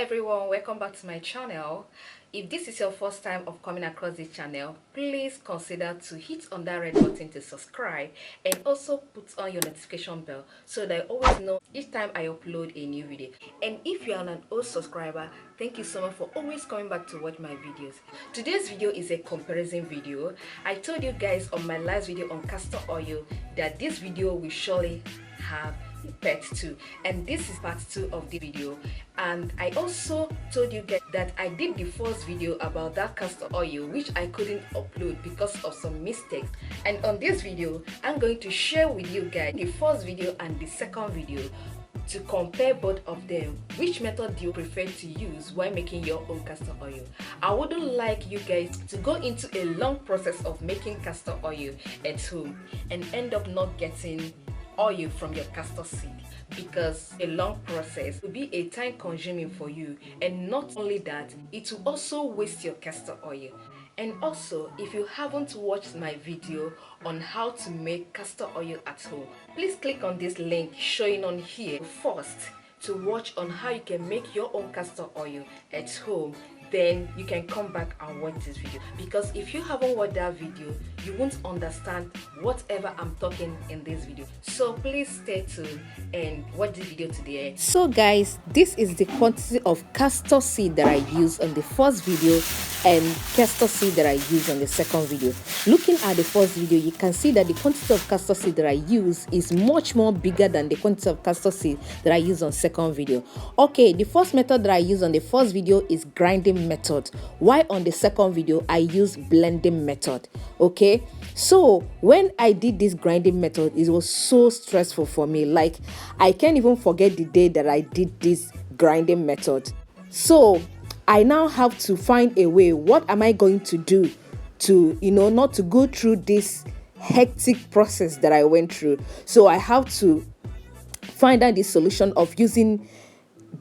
everyone, welcome back to my channel. If this is your first time of coming across this channel, please consider to hit on that red button to subscribe and also put on your notification bell so that you always know each time I upload a new video. And if you are an old subscriber, thank you so much for always coming back to watch my videos. Today's video is a comparison video. I told you guys on my last video on castor oil that this video will surely have part 2, and this is part 2 of the video. And I also told you guys that I did the first video about that castor oil which I couldn't upload because of some mistakes, and on this video I'm going to share with you guys the first video and the second video to compare both of them. Which method do you prefer to use while making your own castor oil? I wouldn't like you guys to go into a long process of making castor oil at home and end up not getting oil from your castor seed, because a long process will be a time consuming for you, and not only that, it will also waste your castor oil. And also, if you haven't watched my video on how to make castor oil at home, please click on this link showing on here first to watch on how you can make your own castor oil at home. Then you can come back and watch this video, because if you haven't watched that video, you won't understand whatever I'm talking in this video. So please stay tuned and watch the video to the end. So guys, this is the quantity of castor seed that I used on the first video and castor seed that I used on the second video. Looking at the first video, you can see that the quantity of castor seed that I use is much more bigger than the quantity of castor seed that I used on second video. Okay, the first method that I used on the first video is grinding method, while on the second video I use blending method. Okay, so when I did this grinding method, it was so stressful for me. Like, I can't even forget the day that I did this grinding method. So I now have to find a way. What am I going to do to, not to go through this hectic process that I went through? So I have to find out the solution of using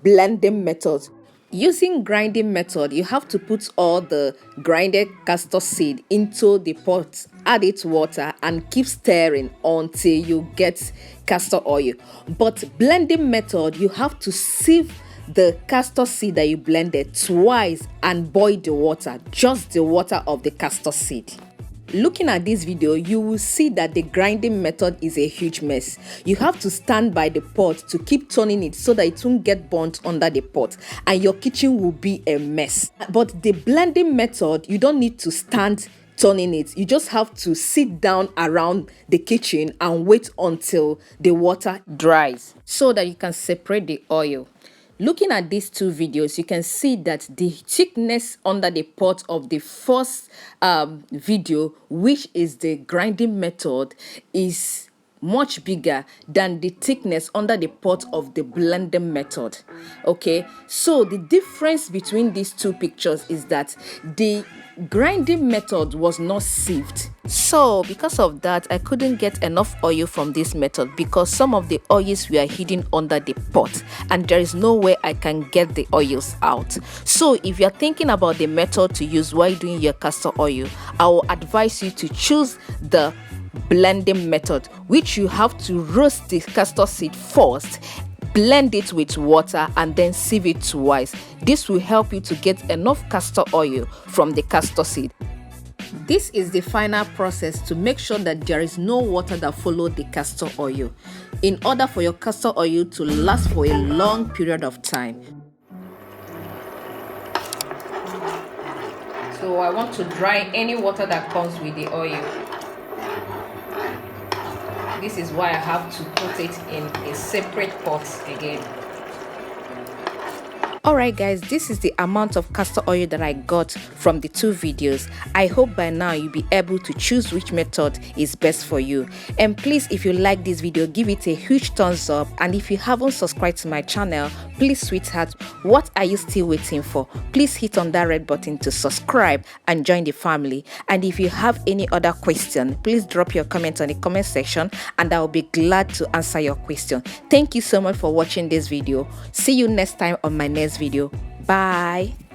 blending method. Using grinding method, you have to put all the grinded castor seed into the pot, add it water, and keep stirring until you get castor oil. But blending method, you have to sieve the castor seed that you blended twice and boil the water, just the water of the castor seed. Looking at this video, you will see that the grinding method is a huge mess. You have to stand by the pot to keep turning it so that it won't get burnt under the pot, and your kitchen will be a mess. But the blending method, you don't need to stand turning it. You just have to sit down around the kitchen and wait until the water dries so that you can separate the oil. Looking at these two videos, you can see that the thickness under the pot of the first video, which is the grinding method, is much bigger than the thickness under the pot of the blending method. Okay, so the difference between these two pictures is that the grinding method was not sieved. So because of that, I couldn't get enough oil from this method, because some of the oils were hidden under the pot and there is no way I can get the oils out. So if you're thinking about the method to use while doing your castor oil, I will advise you to choose the blending method, which you have to roast the castor seed first, blend it with water, and then sieve it twice. This will help you to get enough castor oil from the castor seed. This is the final process to make sure that there is no water that follows the castor oil, in order for your castor oil to last for a long period of time. So I want to dry any water that comes with the oil. This is why I have to put it in a separate pot again. Alright guys, this is the amount of castor oil that I got from the two videos. I hope by now you'll be able to choose which method is best for you. And please, if you like this video, give it a huge thumbs up. And if you haven't subscribed to my channel, please, sweetheart, what are you still waiting for? Please hit on that red button to subscribe and join the family. And if you have any other question, please drop your comments on the comment section and I will be glad to answer your question. Thank you so much for watching this video. See you next time on my next video. Bye.